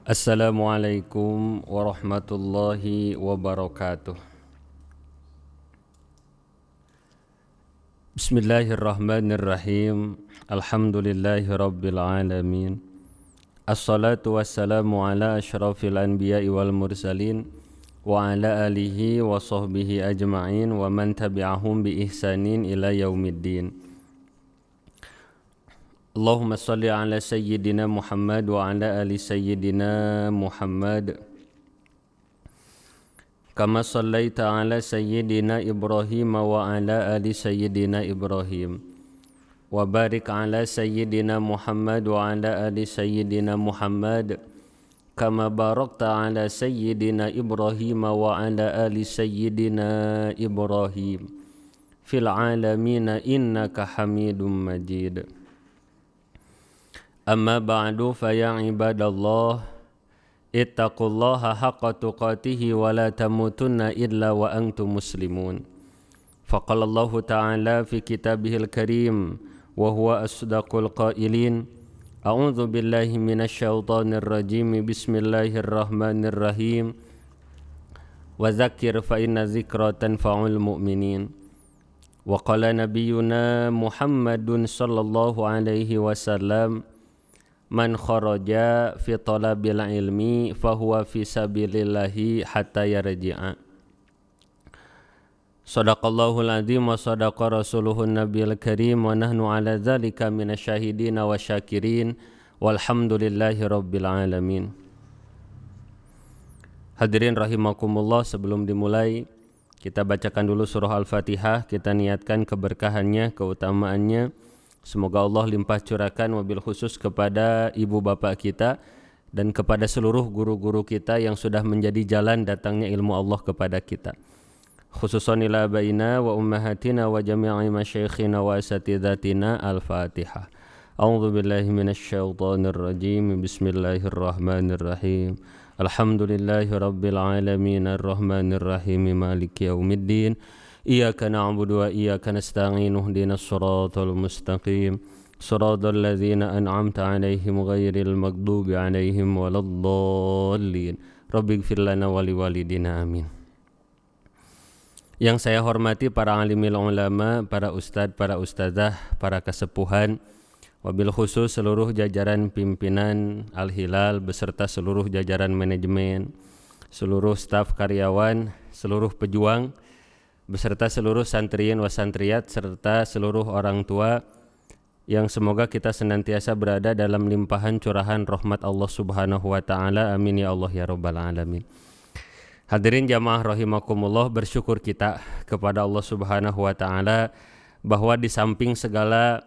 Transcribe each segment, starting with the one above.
Assalamualaikum warahmatullahi wabarakatuh. Bismillahirrahmanirrahim. Alhamdulillahi rabbil alamin. Assalatu wassalamu ala asyrafil anbiya'i wal mursalin wa ala alihi wa sahbihi ajma'in wa man tabi'ahum bi ihsanin ila yaumiddin. Allahumma salli ala sayyidina Muhammad wa ala ali sayyidina Muhammad kama sallaita ala sayyidina Ibrahim wa ala ali sayyidina Ibrahim wa barik ala sayyidina Muhammad wa ala ali sayyidina Muhammad kama barakta ala sayyidina Ibrahim wa ala ali sayyidina Ibrahim fil alamin innaka Hamidum Majid. Amma ba'du fa ya ibadallah ittaqullaha haqqa tuqatihi wa la tamutunna illa wa antum muslimun. Faqala Allah ta'ala fi kitabihil karim wa huwa asdaqul qailin. A'udzu billahi minasy syaithanir rajim. Bismillahirrahmanirrahim. Wa dzakir fa inna dzikra tanfa'ul mu'minin. Wa qala nabiyyuna Muhammadun sallallahu alaihi wasallam man kharaja fi talabil ilmi fahuwa fi sabilillahi hatta yarji'a. Shadaqallahul azim wa sadaqa rasuluhun nabiyil karim wa nahnu ala dzalika minasyahidina wa syakirin walhamdulillahi rabbil alamin. Hadirin rahimakumullah, sebelum dimulai kita bacakan dulu surah Al-Fatihah, kita niatkan keberkahannya, keutamaannya. Semoga Allah limpah curahkan wabil khusus kepada ibu bapak kita dan kepada seluruh guru-guru kita yang sudah menjadi jalan datangnya ilmu Allah kepada kita. Khususan ila abaina wa ummahatina wa jami'i masyaikhina wa asatidatina. Al-Fatihah. A'udzu billahi minasy syaithanir rajim. Bismillahirrahmanirrahim. Alhamdulillahi rabbil alamin arrahmanir rahim maliki yaumiddin. Iyyaka na'budu wa iyyaka nasta'in ihdinas siratal mustaqim siratal ladzina an'amta 'alaihim ghairil maghdubi 'alaihim waladdallin. Rabbighfir lana wa liwalidina amin. Yang saya hormati para alimil ulama, para ustadz, para ustadzah, para kesepuhan, wabil khusus seluruh jajaran pimpinan Al-Hilal beserta seluruh jajaran manajemen, seluruh staf karyawan, seluruh pejuang beserta seluruh santriyin wa santriyat serta seluruh orang tua yang semoga kita senantiasa berada dalam limpahan curahan rahmat Allah Subhanahu wa taala. Amin ya Allah ya rabbal alamin. Hadirin jamaah rahimakumullah, bersyukur kita kepada Allah Subhanahu wa taala bahwa di samping segala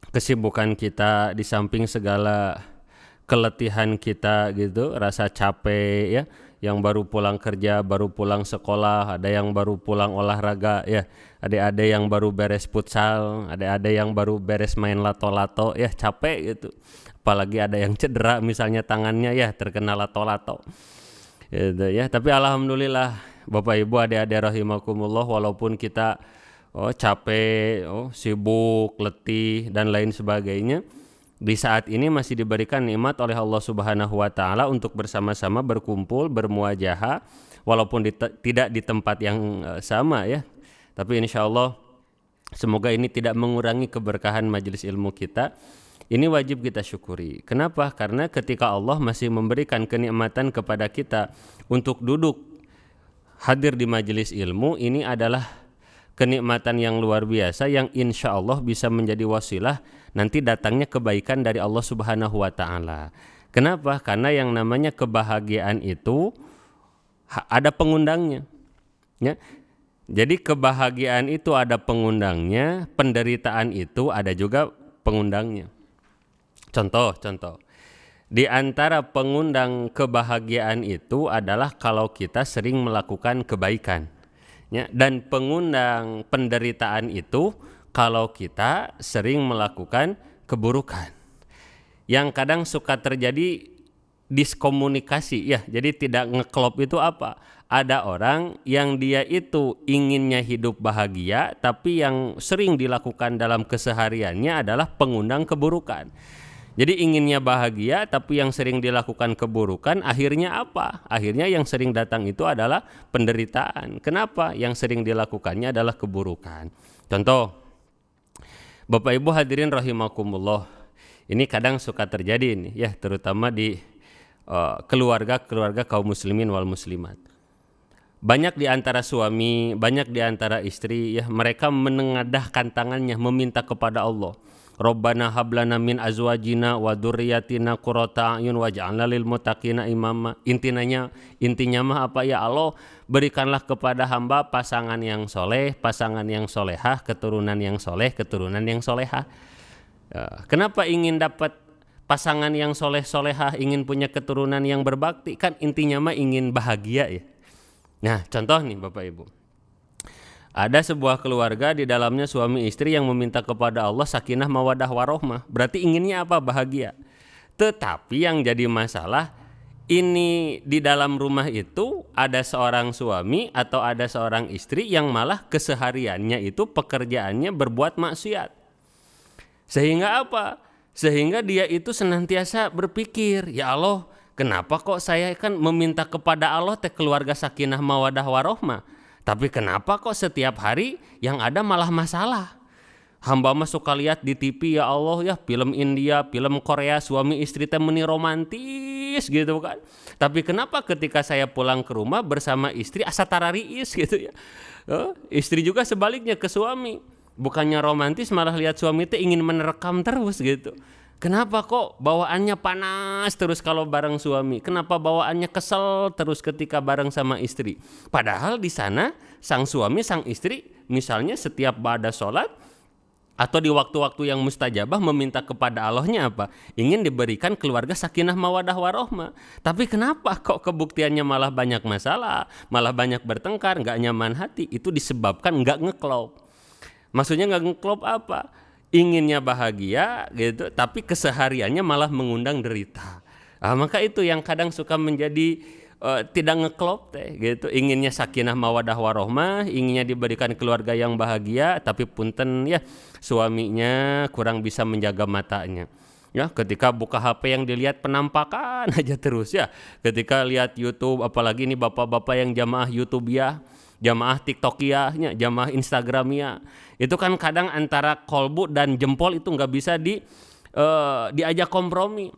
kesibukan kita, di samping segala keletihan kita gitu, rasa capek ya, yang baru pulang kerja, baru pulang sekolah, ada yang baru pulang olahraga ya, ada yang baru beres futsal, ada yang baru beres main lato-lato ya, capek gitu. Apalagi ada yang cedera misalnya tangannya ya, terkena lato-lato gitu ya. Tapi alhamdulillah Bapak Ibu adik-adik rahimakumullah, walaupun kita capek, sibuk, letih dan lain sebagainya, di saat ini masih diberikan nikmat oleh Allah Subhanahu wa taala untuk bersama-sama berkumpul, bermuajahah, walaupun tidak di tempat yang sama ya. Tapi insyaallah semoga ini tidak mengurangi keberkahan majelis ilmu kita. Ini wajib kita syukuri. Kenapa? Karena ketika Allah masih memberikan kenikmatan kepada kita untuk duduk hadir di majelis ilmu, ini adalah kenikmatan yang luar biasa yang insya Allah bisa menjadi wasilah nanti datangnya kebaikan dari Allah Subhanahu wa taala. Kenapa? Karena yang namanya kebahagiaan itu ada pengundangnya. Ya. Jadi kebahagiaan itu ada pengundangnya, penderitaan itu ada juga pengundangnya. Contoh. Di antara pengundang kebahagiaan itu adalah kalau kita sering melakukan kebaikan. Ya, dan pengundang penderitaan itu kalau kita sering melakukan keburukan. Yang kadang suka terjadi diskomunikasi ya, jadi tidak ngeklop itu apa? Ada orang yang dia itu inginnya hidup bahagia, tapi yang sering dilakukan dalam kesehariannya adalah pengundang keburukan. Jadi inginnya bahagia tapi yang sering dilakukan keburukan, akhirnya apa? Akhirnya yang sering datang itu adalah penderitaan. Kenapa? Yang sering dilakukannya adalah keburukan. Contoh, Bapak Ibu hadirin rahimakumullah, ini kadang suka terjadi nih ya, terutama di keluarga kaum muslimin wal muslimat. Banyak di antara suami, banyak di antara istri ya, mereka menengadahkan tangannya meminta kepada Allah. Rabbana hablana min azwajina wa dzurriyyatina qurrata a'yun waj'alna lil muttaqina imama. Intinya mah apa ya Allah, berikanlah kepada hamba pasangan yang soleh, pasangan yang solehah, keturunan yang soleh, keturunan yang solehah. Kenapa ingin dapat pasangan yang soleh-solehah, ingin punya keturunan yang berbakti? Kan intinya mah ingin bahagia ya. Nah, contoh nih Bapak Ibu. Ada sebuah keluarga di dalamnya suami istri yang meminta kepada Allah sakinah mawadah warohmah. Berarti inginnya apa? Bahagia. Tetapi yang jadi masalah, ini di dalam rumah itu ada seorang suami atau ada seorang istri yang malah kesehariannya itu pekerjaannya berbuat maksiat. Sehingga apa? Sehingga dia itu senantiasa berpikir, ya Allah, kenapa kok saya kan meminta kepada Allah teh keluarga sakinah mawadah warohmah, tapi kenapa kok setiap hari yang ada malah masalah? Hamba mah suka lihat di TV ya Allah ya, film India, film Korea, suami istri teh meni romantis gitu kan. Tapi kenapa ketika saya pulang ke rumah bersama istri asa tarariis gitu ya. Istri juga sebaliknya ke suami. Bukannya romantis malah lihat suami teh ingin menerkam terus gitu. Kenapa kok bawaannya panas terus kalau bareng suami? Kenapa bawaannya kesel terus ketika bareng sama istri? Padahal di sana sang suami, sang istri misalnya setiap ba'da sholat atau di waktu-waktu yang mustajabah meminta kepada Allahnya apa? Ingin diberikan keluarga sakinah mawadah warohmah. Tapi kenapa kok kebuktiannya malah banyak masalah, malah banyak bertengkar, gak nyaman hati? Itu disebabkan gak ngeklop. Maksudnya gak ngeklop apa? Inginnya bahagia gitu, tapi kesehariannya malah mengundang derita. Maka itu yang kadang suka menjadi tidak ngeklop teh gitu. Inginnya sakinah mawadah warohmah, inginnya diberikan keluarga yang bahagia, tapi punten ya suaminya kurang bisa menjaga matanya. Ya, ketika buka HP yang dilihat penampakan aja terus ya. Ketika lihat YouTube, apalagi ini bapak-bapak yang jamaah YouTube ya, jamaah TikTokiahnya, jamaah Instagramnya, itu kan kadang antara kolbu dan jempol itu nggak bisa diajak kompromi.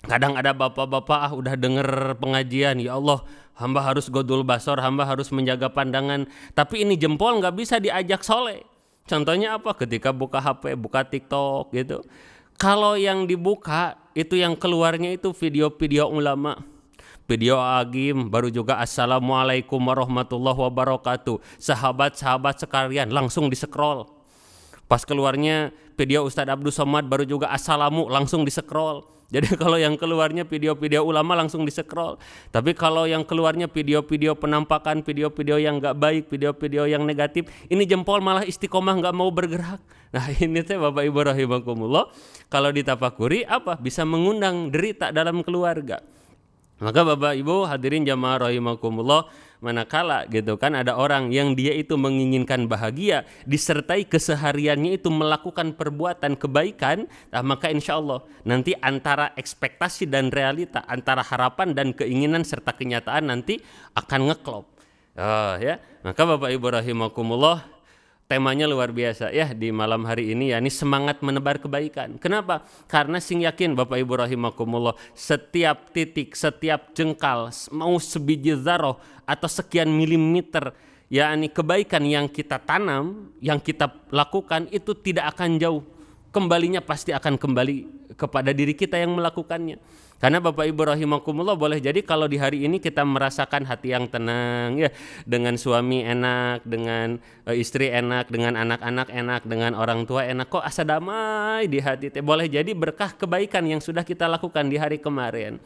Kadang ada bapak-bapak udah denger pengajian, ya Allah, hamba harus godul basor, hamba harus menjaga pandangan, tapi ini jempol nggak bisa diajak soleh. Contohnya apa? Ketika buka HP, buka TikTok gitu. Kalau yang dibuka itu yang keluarnya itu video-video ulama, video agim, baru juga assalamualaikum warahmatullahi wabarakatuh. Sahabat-sahabat sekalian langsung di-scroll. Pas keluarnya video Ustadz Abdul Somad baru juga assalamu langsung di-scroll. Jadi kalau yang keluarnya video-video ulama langsung di-scroll. Tapi kalau yang keluarnya video-video penampakan, video-video yang gak baik, video-video yang negatif, ini jempol malah istiqomah gak mau bergerak. Nah ini teh Bapak Ibu rahimakumullah, kalau ditafakuri apa? Bisa mengundang derita dalam keluarga. Maka Bapak Ibu hadirin jamaah rahimakumullah, manakala gitu kan ada orang yang dia itu menginginkan bahagia disertai kesehariannya itu melakukan perbuatan kebaikan, nah maka insya Allah nanti antara ekspektasi dan realita, antara harapan dan keinginan serta kenyataan nanti akan ngeklop. Ya, maka Bapak Ibu rahimakumullah, temanya luar biasa ya di malam hari ini, yakni semangat menebar kebaikan. Kenapa? Karena sing yakin Bapak Ibu rahimakumullah, setiap titik, setiap jengkal, mau sebiji dzarah atau sekian milimeter, yakni kebaikan yang kita tanam, yang kita lakukan itu tidak akan jauh. Kembalinya pasti akan kembali kepada diri kita yang melakukannya. Karena Bapak Ibu rahimakumullah, boleh jadi kalau di hari ini kita merasakan hati yang tenang ya, dengan suami enak, dengan istri enak, dengan anak-anak enak, dengan orang tua enak, kok asa damai di hati. Boleh jadi berkah kebaikan yang sudah kita lakukan di hari kemarin.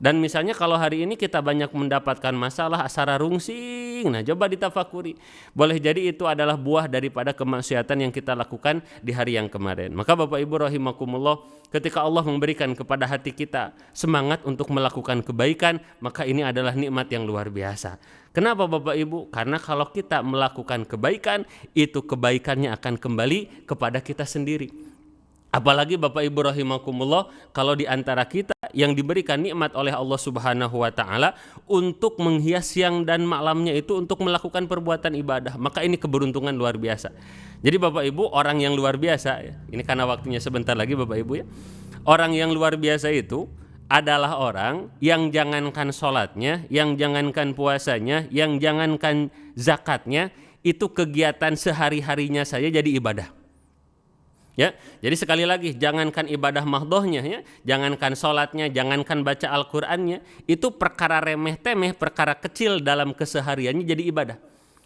Dan misalnya kalau hari ini kita banyak mendapatkan masalah, asara rungsing, nah coba ditafakuri. Boleh jadi itu adalah buah daripada kemaksiatan yang kita lakukan di hari yang kemarin. Maka Bapak Ibu rahimakumullah, ketika Allah memberikan kepada hati kita semangat untuk melakukan kebaikan, maka ini adalah nikmat yang luar biasa. Kenapa Bapak Ibu? Karena kalau kita melakukan kebaikan, itu kebaikannya akan kembali kepada kita sendiri. Apalagi Bapak Ibu rahimakumullah, kalau di antara kita yang diberikan nikmat oleh Allah Subhanahu wa taala untuk menghias siang dan malamnya itu untuk melakukan perbuatan ibadah, maka ini keberuntungan luar biasa. Jadi Bapak Ibu, orang yang luar biasa, ini karena waktunya sebentar lagi Bapak Ibu ya. Orang yang luar biasa itu adalah orang yang jangankan sholatnya, yang jangankan puasanya, yang jangankan zakatnya, itu kegiatan sehari-harinya saja jadi ibadah. Ya, jadi sekali lagi, jangankan ibadah mahdohnya, ya, jangankan sholatnya, jangankan baca Al-Qur'annya, itu perkara remeh temeh, perkara kecil dalam kesehariannya jadi ibadah.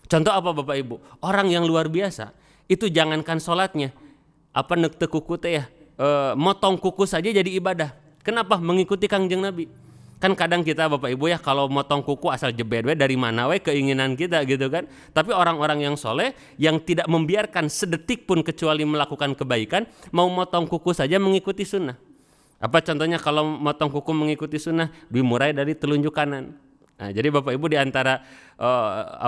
Contoh apa Bapak Ibu? Orang yang luar biasa itu jangankan sholatnya, apa nekte kuku teh ya, motong kuku saja jadi ibadah. Kenapa? Mengikuti Kangjeng Nabi. Kan kadang kita Bapak Ibu ya, kalau motong kuku asal jebet we dari mana we keinginan kita gitu kan. Tapi orang-orang yang soleh yang tidak membiarkan sedetik pun kecuali melakukan kebaikan, mau motong kuku saja mengikuti sunnah. Apa contohnya kalau motong kuku mengikuti sunnah? Dimulai dari telunjuk kanan. Nah, jadi Bapak Ibu di antara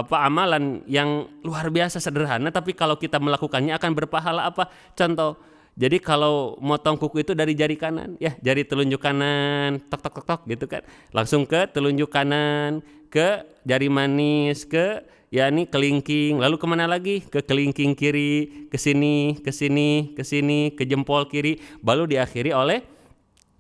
amalan yang luar biasa sederhana, tapi kalau kita melakukannya akan berpahala apa? Contoh, jadi kalau motong kuku itu dari jari kanan, ya jari telunjuk kanan, tok tok tok tok gitu kan, langsung ke telunjuk kanan, ke jari manis, ke yakni kelingking, lalu kemana lagi? Ke kelingking kiri, ke sini, ke sini, ke sini, ke jempol kiri, baru diakhiri oleh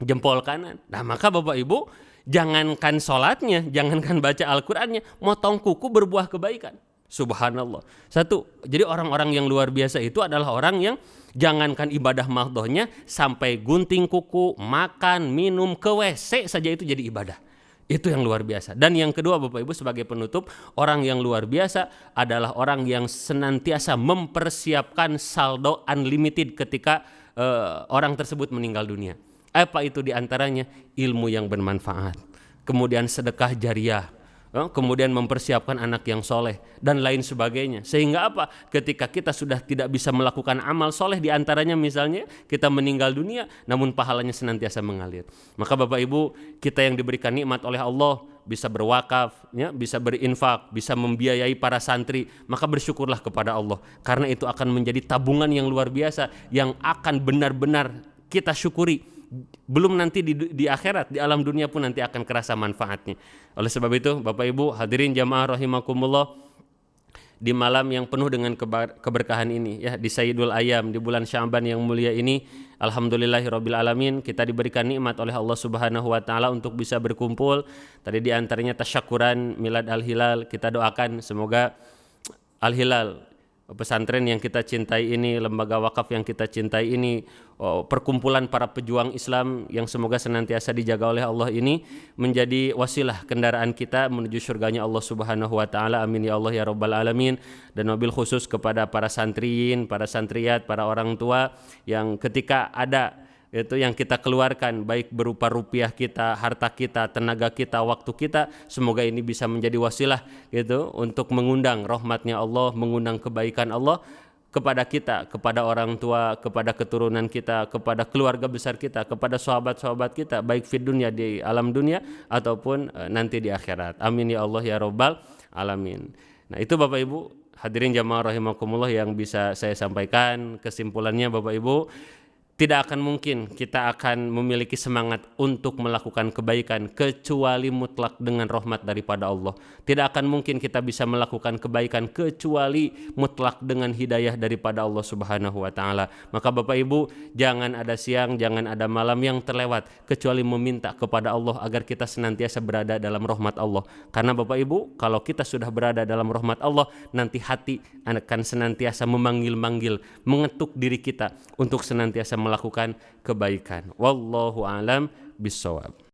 jempol kanan. Nah maka Bapak Ibu, jangankan sholatnya, jangankan baca Al-Qur'annya, motong kuku berbuah kebaikan. Subhanallah. Satu, jadi orang-orang yang luar biasa itu adalah orang yang jangankan ibadah mahdohnya, sampai gunting kuku, makan, minum, ke WC saja itu jadi ibadah. Itu yang luar biasa. Dan yang kedua Bapak Ibu sebagai penutup, orang yang luar biasa adalah orang yang senantiasa mempersiapkan saldo unlimited ketika orang tersebut meninggal dunia. Apa itu diantaranya? Ilmu yang bermanfaat, kemudian sedekah jariah, kemudian mempersiapkan anak yang soleh dan lain sebagainya. Sehingga apa? Ketika kita sudah tidak bisa melakukan amal soleh, diantaranya misalnya kita meninggal dunia, namun pahalanya senantiasa mengalir. Maka Bapak Ibu, kita yang diberikan nikmat oleh Allah bisa berwakaf, ya, bisa berinfak, bisa membiayai para santri, maka bersyukurlah kepada Allah, karena itu akan menjadi tabungan yang luar biasa yang akan benar-benar kita syukuri. Belum nanti di akhirat, di alam dunia pun nanti akan kerasa manfaatnya. Oleh sebab itu Bapak Ibu hadirin jamaah rahimakumullah, di malam yang penuh dengan keberkahan ini ya, di Sayyidul Ayyam, di bulan Sya'ban yang mulia ini, alhamdulillahirabbil alamin, kita diberikan nikmat oleh Allah Subhanahu wa taala untuk bisa berkumpul. Tadi di antaranya tasyakuran milad Al-Hilal. Kita doakan semoga Al-Hilal, pesantren yang kita cintai ini, lembaga wakaf yang kita cintai ini, perkumpulan para pejuang Islam yang semoga senantiasa dijaga oleh Allah ini, menjadi wasilah kendaraan kita menuju surganya Allah Subhanahu wa taala. Amin ya Allah ya rabbal alamin. Dan wabil khusus kepada para santriin, para santriat, para orang tua yang ketika ada itu yang kita keluarkan, baik berupa rupiah kita, harta kita, tenaga kita, waktu kita, semoga ini bisa menjadi wasilah gitu untuk mengundang rahmatnya Allah, mengundang kebaikan Allah kepada kita, kepada orang tua, kepada keturunan kita, kepada keluarga besar kita, kepada sahabat-sahabat kita, baik di dunia, di alam dunia ataupun nanti di akhirat. Amin ya Allah ya rabbal alamin. Nah itu Bapak Ibu hadirin jamaah rahimakumullah yang bisa saya sampaikan. Kesimpulannya Bapak Ibu, tidak akan mungkin kita akan memiliki semangat untuk melakukan kebaikan kecuali mutlak dengan rahmat daripada Allah. Tidak akan mungkin kita bisa melakukan kebaikan kecuali mutlak dengan hidayah daripada Allah Subhanahu wa taala. Maka Bapak Ibu, jangan ada siang, jangan ada malam yang terlewat kecuali meminta kepada Allah agar kita senantiasa berada dalam rahmat Allah. Karena Bapak Ibu, kalau kita sudah berada dalam rahmat Allah, nanti hati akan senantiasa memanggil-manggil, mengetuk diri kita untuk senantiasa melakukan kebaikan. Wallahu a'lam bishawab.